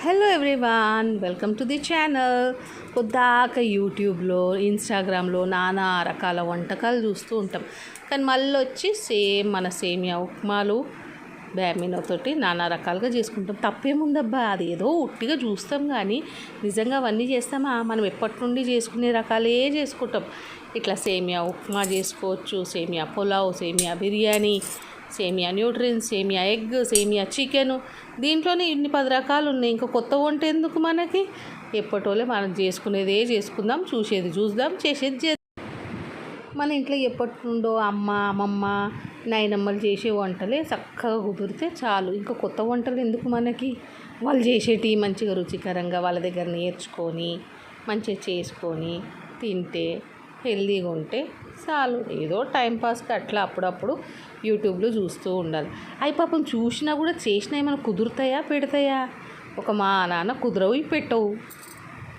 Hello everyone, welcome to the channel. పొద్దాక యూట్యూబ్లో ఇన్స్టాగ్రామ్లో నానా రకాల వంటకాలు చూస్తూ ఉంటాం. కానీ మళ్ళీ వచ్చి సేమ్ మన సేమియా ఉప్మాలు బ్యామినోతోటి నానా రకాలుగా చేసుకుంటాం. తప్పేముందబ్బా, అది ఏదో ఉట్టిగా చూస్తాం కానీ నిజంగా అవన్నీ చేస్తామా? మనం ఎప్పటి నుండి చేసుకునే రకాలే చేసుకుంటాం. ఇట్లా సేమియా ఉప్మా చేసుకోవచ్చు, సేమియా పులావ్, సేమియా బిర్యానీ, సేమియా న్యూట్రిన్స్, సేమియా ఎగ్, సేమియా చికెను. దీంట్లోనే ఇన్ని 10 రకాలు ఉన్నాయి. ఇంకా కొత్త వంట ఎందుకు మనకి? ఎప్పటోలే మనం చేసుకునేదే చేసుకుందాం, చూసేది చూద్దాం, చేసేది చేద్దాం. మన ఇంట్లో ఎప్పటి నుండో అమ్మమ్మ నాయనమ్మలు చేసే వంటలే చక్కగా కుదిరితే చాలు. ఇంకా కొత్త వంటలు ఎందుకు మనకి? వాళ్ళు చేసేటి మంచిగా రుచికరంగా వాళ్ళ దగ్గర నేర్చుకొని మంచిగా చేసుకొని తింటే హెల్తీగా ఉంటే చాలు. ఏదో టైంపాస్కి అట్లా అప్పుడప్పుడు యూట్యూబ్లో చూస్తూ ఉండాలి. అవి పాపం చూసినా కూడా చేసినా ఏమైనా కుదురుతాయా, పెడతాయా? ఒక మా నాన్న కుదరవు, పెట్టవు.